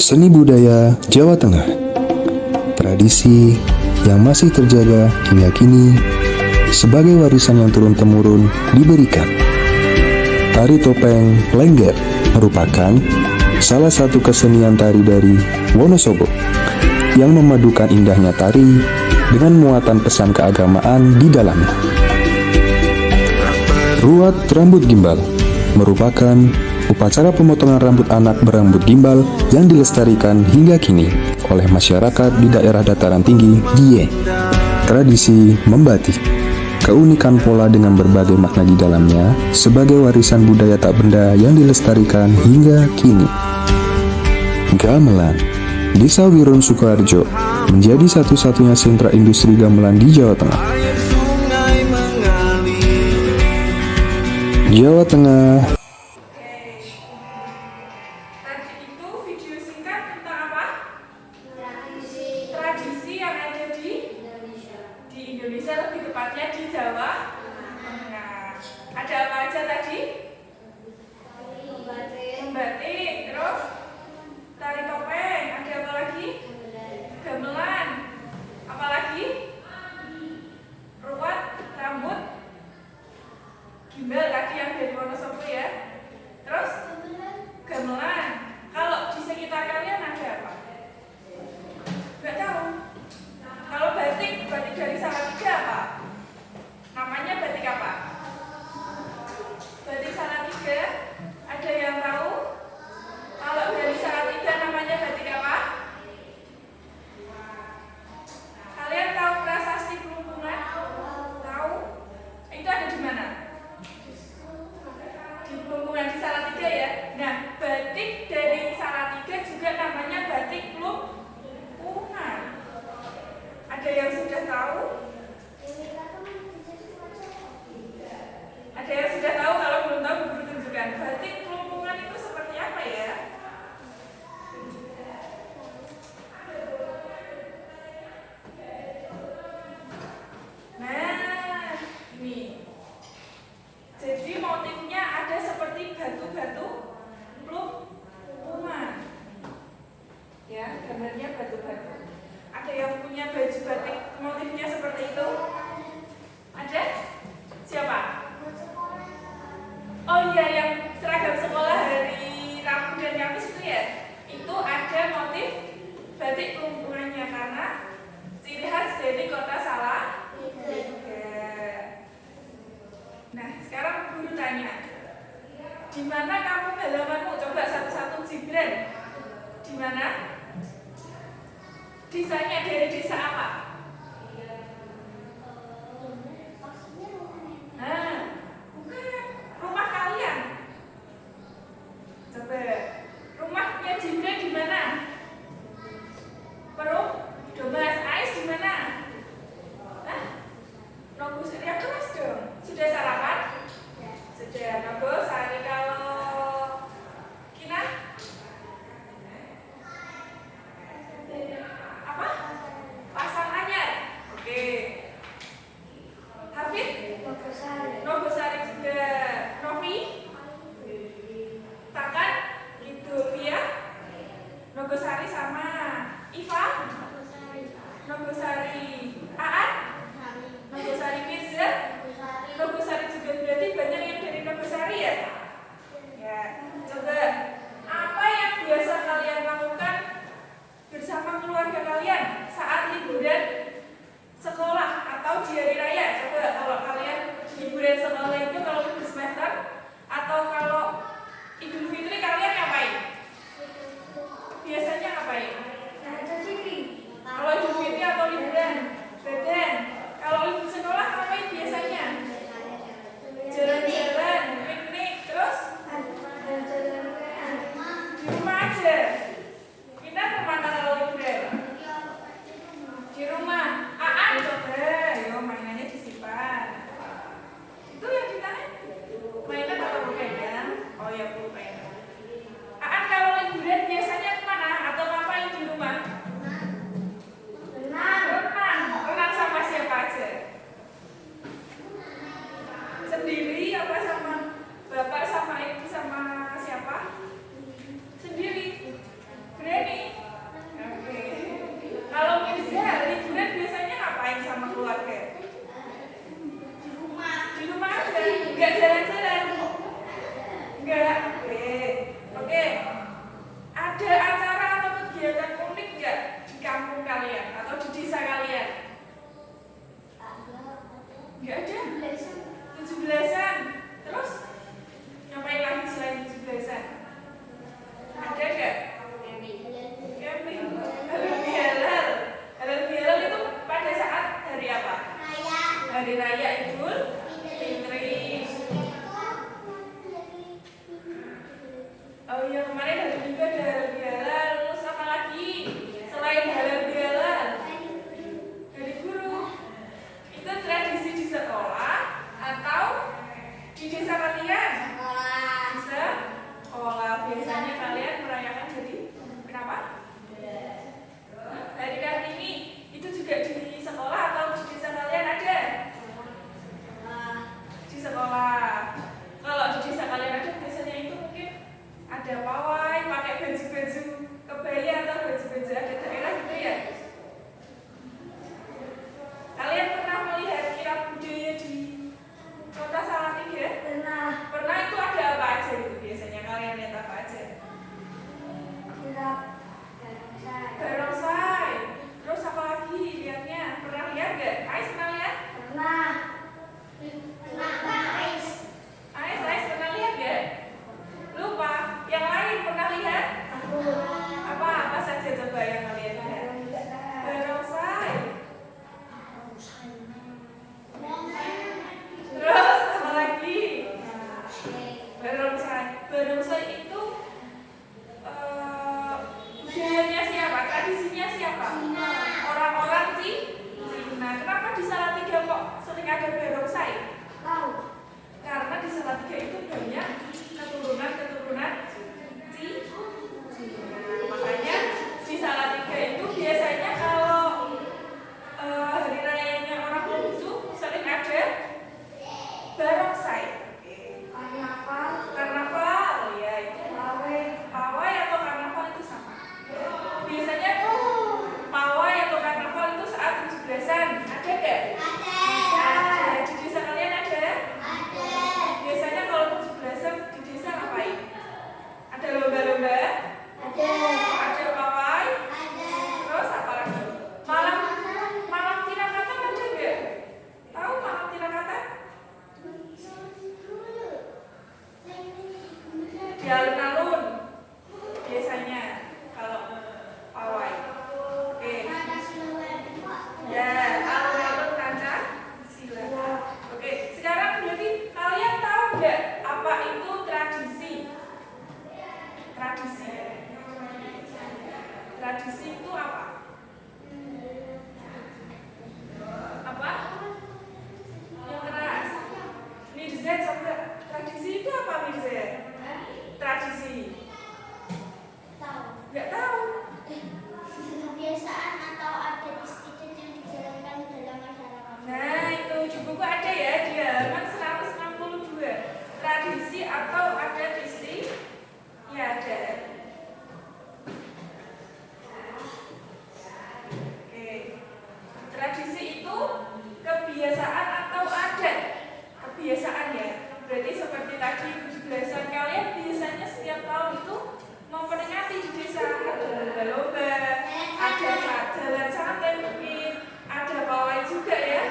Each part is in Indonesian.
Seni budaya Jawa Tengah, tradisi yang masih terjaga hingga kini sebagai warisan yang turun-temurun diberikan. Tari topeng Lengger merupakan salah satu kesenian tari dari Wonosobo yang memadukan indahnya tari dengan muatan pesan keagamaan di dalamnya. Ruat rambut gimbal merupakan upacara pemotongan rambut anak berambut gimbal yang dilestarikan hingga kini oleh masyarakat di daerah dataran tinggi Dieng. Tradisi membatik, keunikan pola dengan berbagai makna di dalamnya sebagai warisan budaya tak benda yang dilestarikan hingga kini. Gamelan, Desa Wirun Sukoharjo menjadi satu-satunya sentra industri gamelan di Jawa Tengah. Jawa Tengah. Tradisi yang ada di Indonesia, lebih tepatnya di Jawa Tengah. Ada apa aja tadi? Membatik, terus tari topeng, ada apa lagi? Gamelan, apa lagi? Ruat rambut gimbal tadi yang dari Wonosobo ya. Terus gamelan. Kalau di sekitar kalian ada apa? Nggak tahu. Kalau batik dari Salatiga apa? Namanya batik apa? Batik Salatiga. Ada yang tahu? Kalau dari Salatiga namanya batik apa? Kalian tahu prasasti Pelumpungan? Tahu? Itu ada di mana? Di Pelumpungan di Salatiga ya. Nah, batik dari Salatiga juga namanya batik Pelumpungan. Ada yang sudah tahu? Ada yang sudah tahu? Kalau belum tahu, guru tunjukkan. Batik Pelumpungan itu seperti apa ya? Nah, ini. Jadi motifnya ada seperti batu-batu pelumpungan. Ya, gambarnya batu-batu. Ada yang punya baju batik motifnya seperti itu? Ada? Siapa? Hari Raya Idul Fitri. Oh iya, kemarin hari Minggu ada halal bihalal. Terus apa lagi selain halal bihalal? Hari guru. Itu tradisi di sekolah atau di desa kalian? Bisa sekolah. Biasanya kalian merayakan hari kenapa? Hari Kartini. Itu juga di sekolah atau di desa kalian ada? Di sekolah. Kalau di desa kalian ada, biasanya itu mungkin ada pawai, pakai baju-baju kebaya atau baju-baju adat daerah gitu ya. Kalian pernah melihat kirab budaya di Kota Salatiga? Pernah. Pernah. Itu ada apa aja itu biasanya? Kalian lihat apa aja? Kirab barongsai. Barongsai. Terus apa lagi lihatnya? Pernah lihat nggak? Ais pernah lihat? Pernah. Ais. Ais pernah lihat nggak? Lupa. Yang lain pernah lihat? Aku. Apa saja coba yang kalian lihat? Barongsai. Terus apa lagi? Barongsai. Barongsai itu budayanya siapa? Tradisinya siapa? Orang-orang Cina. Kenapa di Salatiga kok sering ada barongsai? Tahu. Karena di Salatiga itu banyak keturunan Cina. Makanya di Salatiga itu biasanya kalau hari rayanya orang Konghucu sering ada barongsai. Karnaval, ya itu pawai atau karnaval itu sama. Biasanya pawai atau karnaval itu saat 17-an. Ada nggak? Ada. Di desa kalian ada? Biasanya kalau 17-an di desa ngapain? Ada lomba-lomba? Ada pawai? Terus apa lagi? Malam tirakatan ada nggak? Tahu malam tirakatan? Di alun-alun biasanya kalau pawai. Oke. Ya, alun-alun kancah silat. Oke, sekarang berarti kalian tahu nggak apa itu tradisi? Tradisi itu apa? Apa? Yang keras. Mirza coba. Tradisi itu apa Mirza? Tradisi. Nggak tahu. Kebiasaan atau adat istiadat yang dijalankan dalam masyarakat. Nah, itu di buku ada ya, di halaman 162. Tradisi atau adat istiadat. Oke. Tradisi itu kebiasaan atau adat. Kebiasaan ya. Berarti seperti tadi 17-an kalian biasanya setiap tahun itu memperingati di desa ada lomba-lomba, ada jalan santai mungkin, ada pawai juga ya,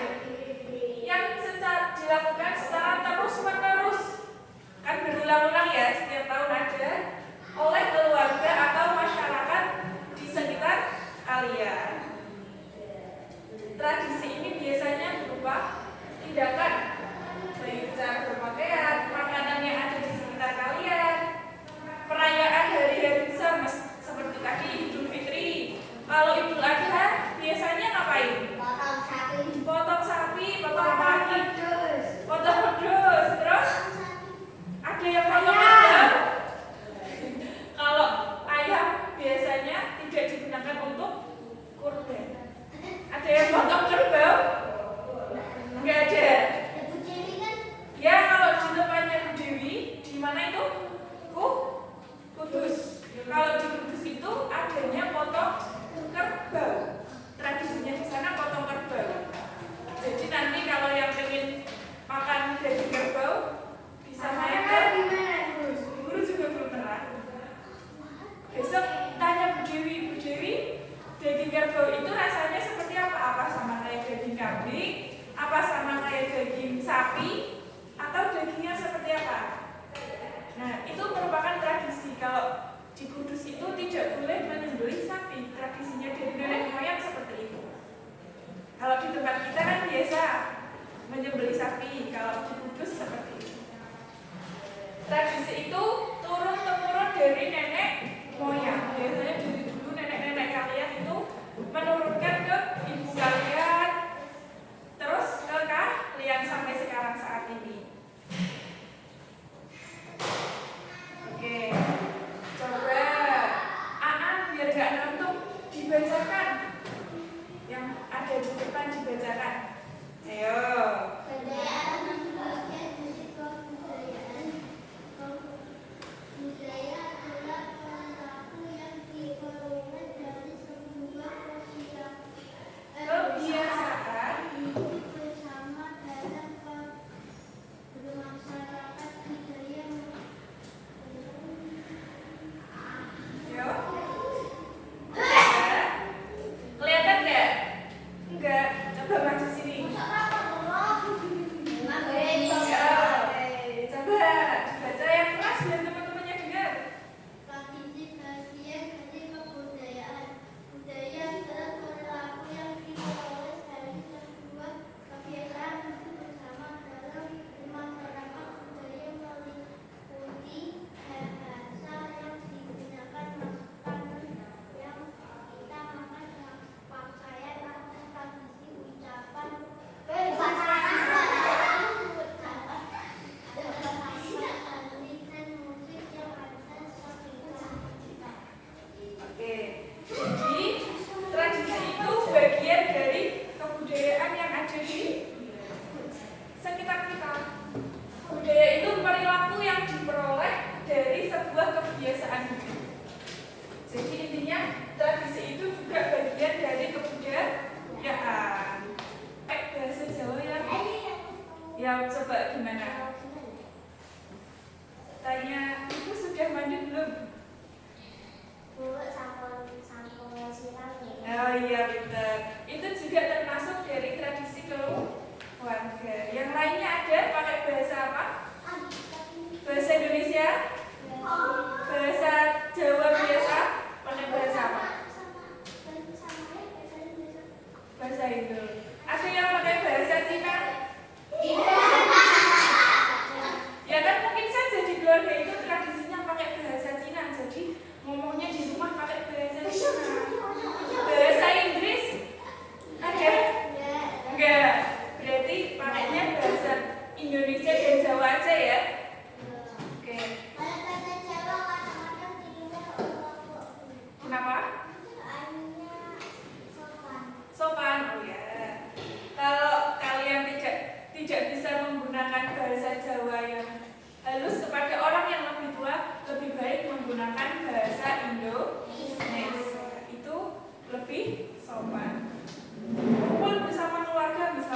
yang dilakukan secara terus-menerus, kan berulang-ulang ya, setiap tahun ada oleh keluarga atau masyarakat di sekitar kalian. Tradisi ini biasanya berupa tindakan, baik cara berpakaian, makanan yang ada di sekitar kalian, perayaan hari-hari besar seperti tadi Idul Fitri. Kalau Idul Adha biasanya ngapain? Potong sapi, potong apa lagi? Potong wedhus. Terus ada yang potong ayam. Kalau ayam biasanya tidak digunakan untuk kurban. Ada yang potong kerbau? Enggak ada. Ya, kalau di tempatnya Bu Dewi, di mana itu? Kudus. Kalau di Kudus itu adanya potong kerbau. Tradisinya di sana potong kerbau. Jadi nanti kalau yang pengen makan daging kerbau bisa main ke guru juga belum pernah. Besok tanya Bu Dewi, daging kerbau itu rasanya seperti apa? Apa sama kayak daging kambing? Apa sama kayak daging sapi? Atau dagingnya seperti apa? Nah, itu merupakan tradisi. Kalau di Kudus itu tidak boleh menyembelih sapi. Tradisinya dari nenek moyang seperti itu. Kalau di tempat kita kan biasa menyembelih sapi. Kalau di Kudus seperti itu. Tradisi itu turun-temurun dari nenek moyang. Biasanya dari dulu nenek-nenek kalian itu menurunkan ke ibu kalian, terus ke kalian sampai sekarang saat ini. Oke, coba biar gak ngantuk dibacakan yang ada di depan, dibacakan. Ayo. Kebudayaan bagian dari kebudayaan. Budaya adalah perilaku yang diperoleh dari sebuah Kebiasaan hidup bersama dalam bermasyarakat budaya. Yo. Kelihatan nggak? Enggak. Coba maju sini. Coba baca yang keras biar teman-temannya dengar. Tradisi bagian dari kebudayaan. Budaya adalah perilaku yang diperoleh dari sebuah kebiasaan hidup bersama dalam bermasyarakat. Budaya meliputi bahasa yang digunakan, makanan yang kita makan, pakaian atau tradisi ucapan. Oke. Jadi tradisi itu bagian dari kebudayaan yang ada di sekitar kita. Budaya itu perilaku yang diperoleh dari sebuah kebiasaan hidup. Jadi intinya tradisi itu juga bagian dari kebudayaan. Bahasa Jawa ya coba gimana? Tanya, ibu sudah mandi belum? Oh iya betul. Itu juga termasuk dari tradisi keluarga. Yang lainnya ada pakai bahasa apa? Bahasa Indonesia? Bahasa Jawa biasa? Pakai bahasa apa? Bahasa Indo. Ada yang pakai bahasa Cina? Ya kan mungkin saja di keluarga itu tradisinya pakai bahasa Cina. Jadi ngomongnya di rumah pakai bahasa Cina. Bahasa Inggris? Ada? Enggak. Berarti pakainya bahasa Indonesia dan Jawa aja ya? Oke. Kenapa? Sopan, oh ya. Kalau kalian tidak bisa menggunakan bahasa Jawa yang halus kepada orang yang lebih tua, lebih baik menggunakan bahasa Indonesia. Itu lebih sopan. Kumpul bersama keluarga bisa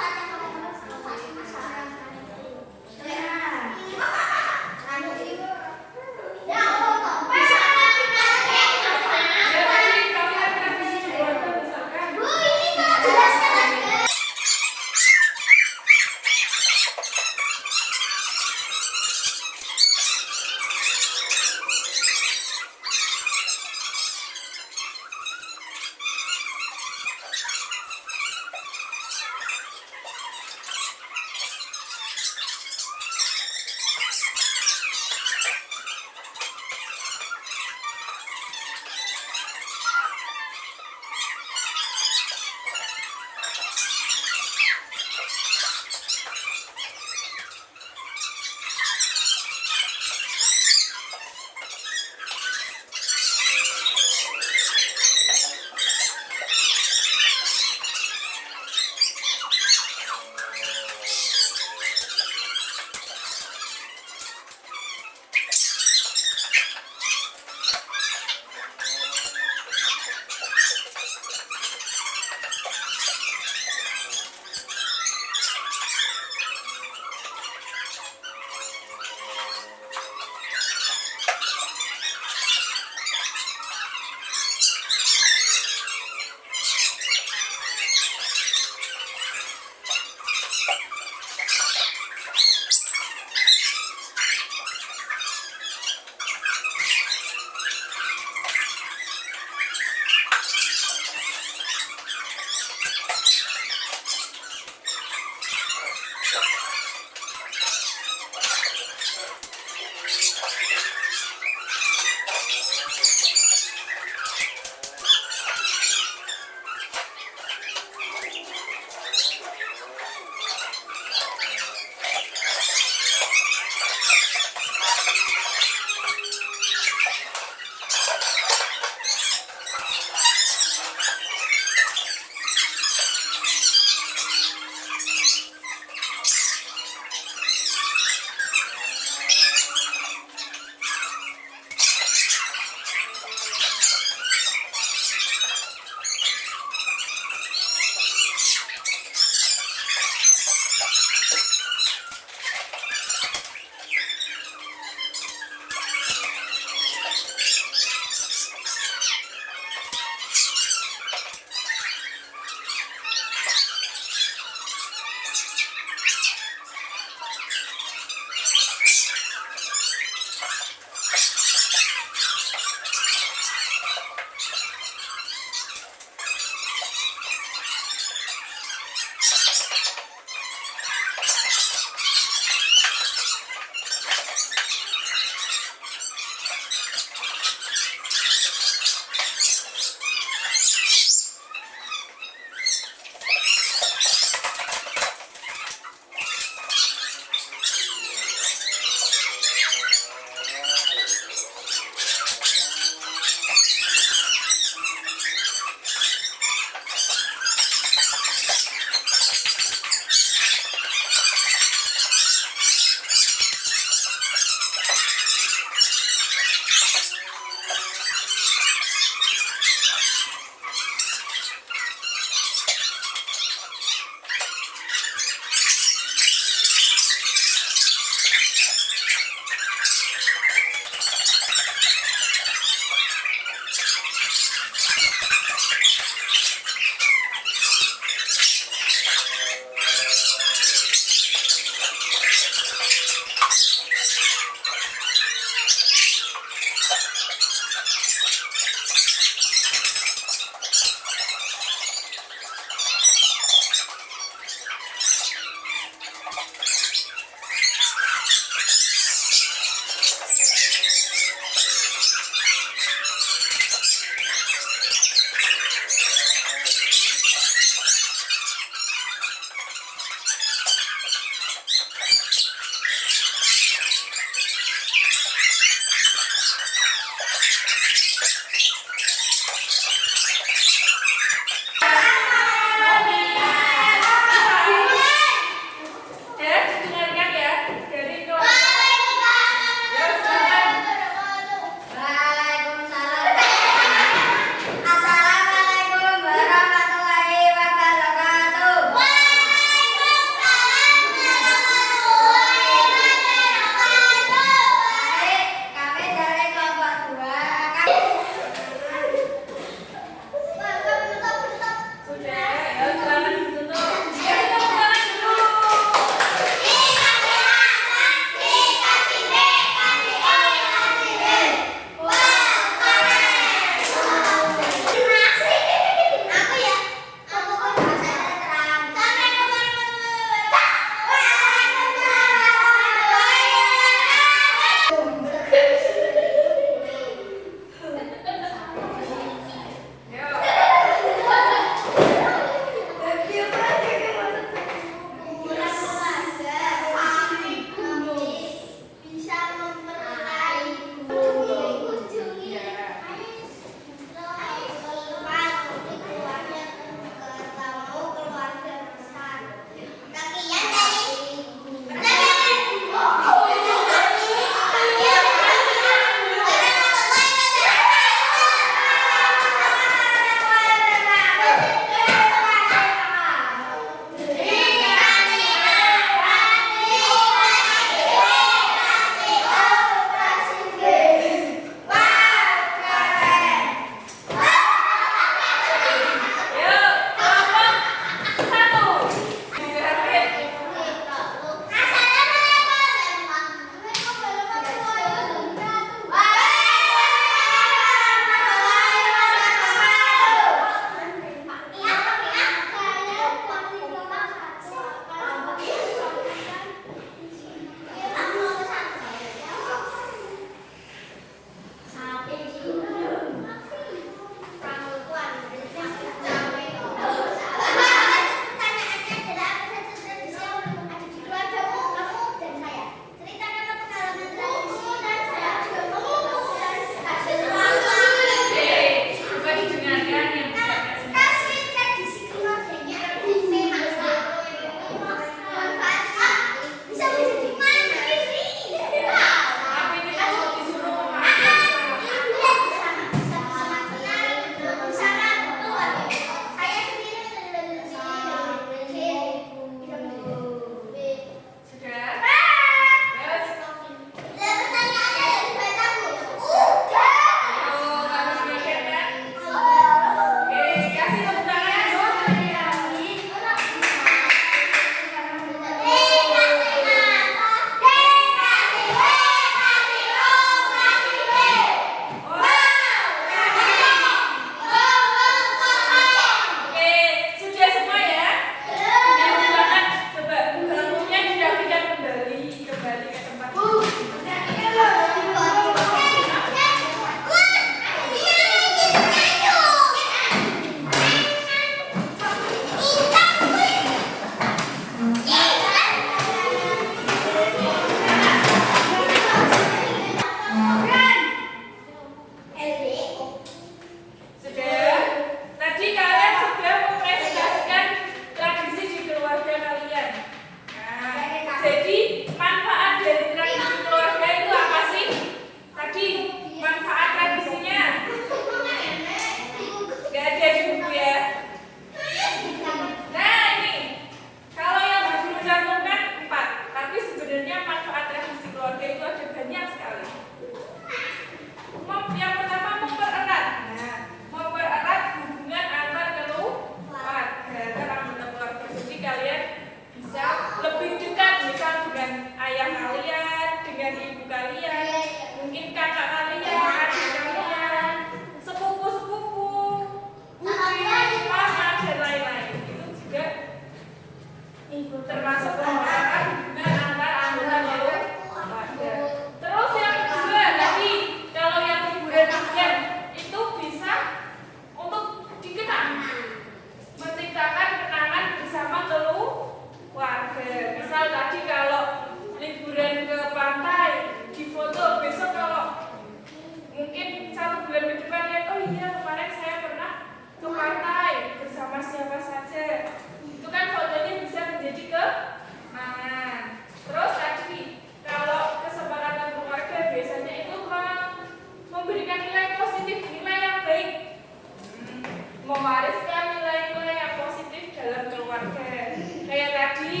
mewariskan nilai-nilai yang positif dalam keluarga. Kayak tadi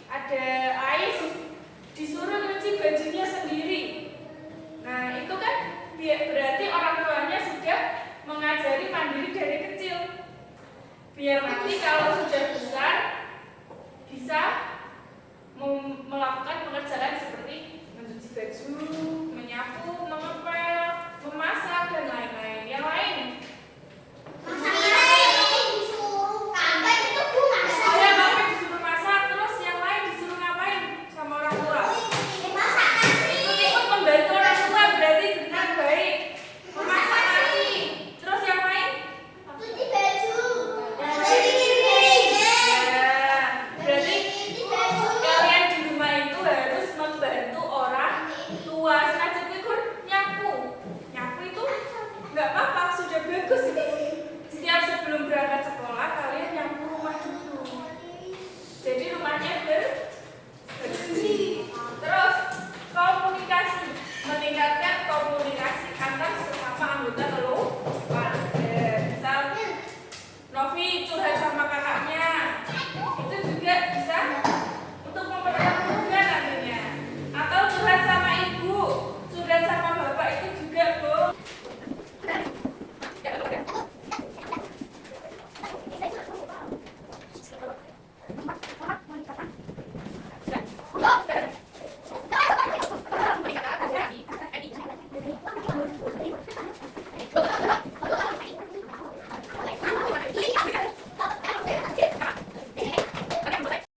ada Ais disuruh nyuci bajunya sendiri. Nah itu kan berarti orang tuanya sudah mengajari mandiri dari kecil. Biar nanti kalau sudah besar bisa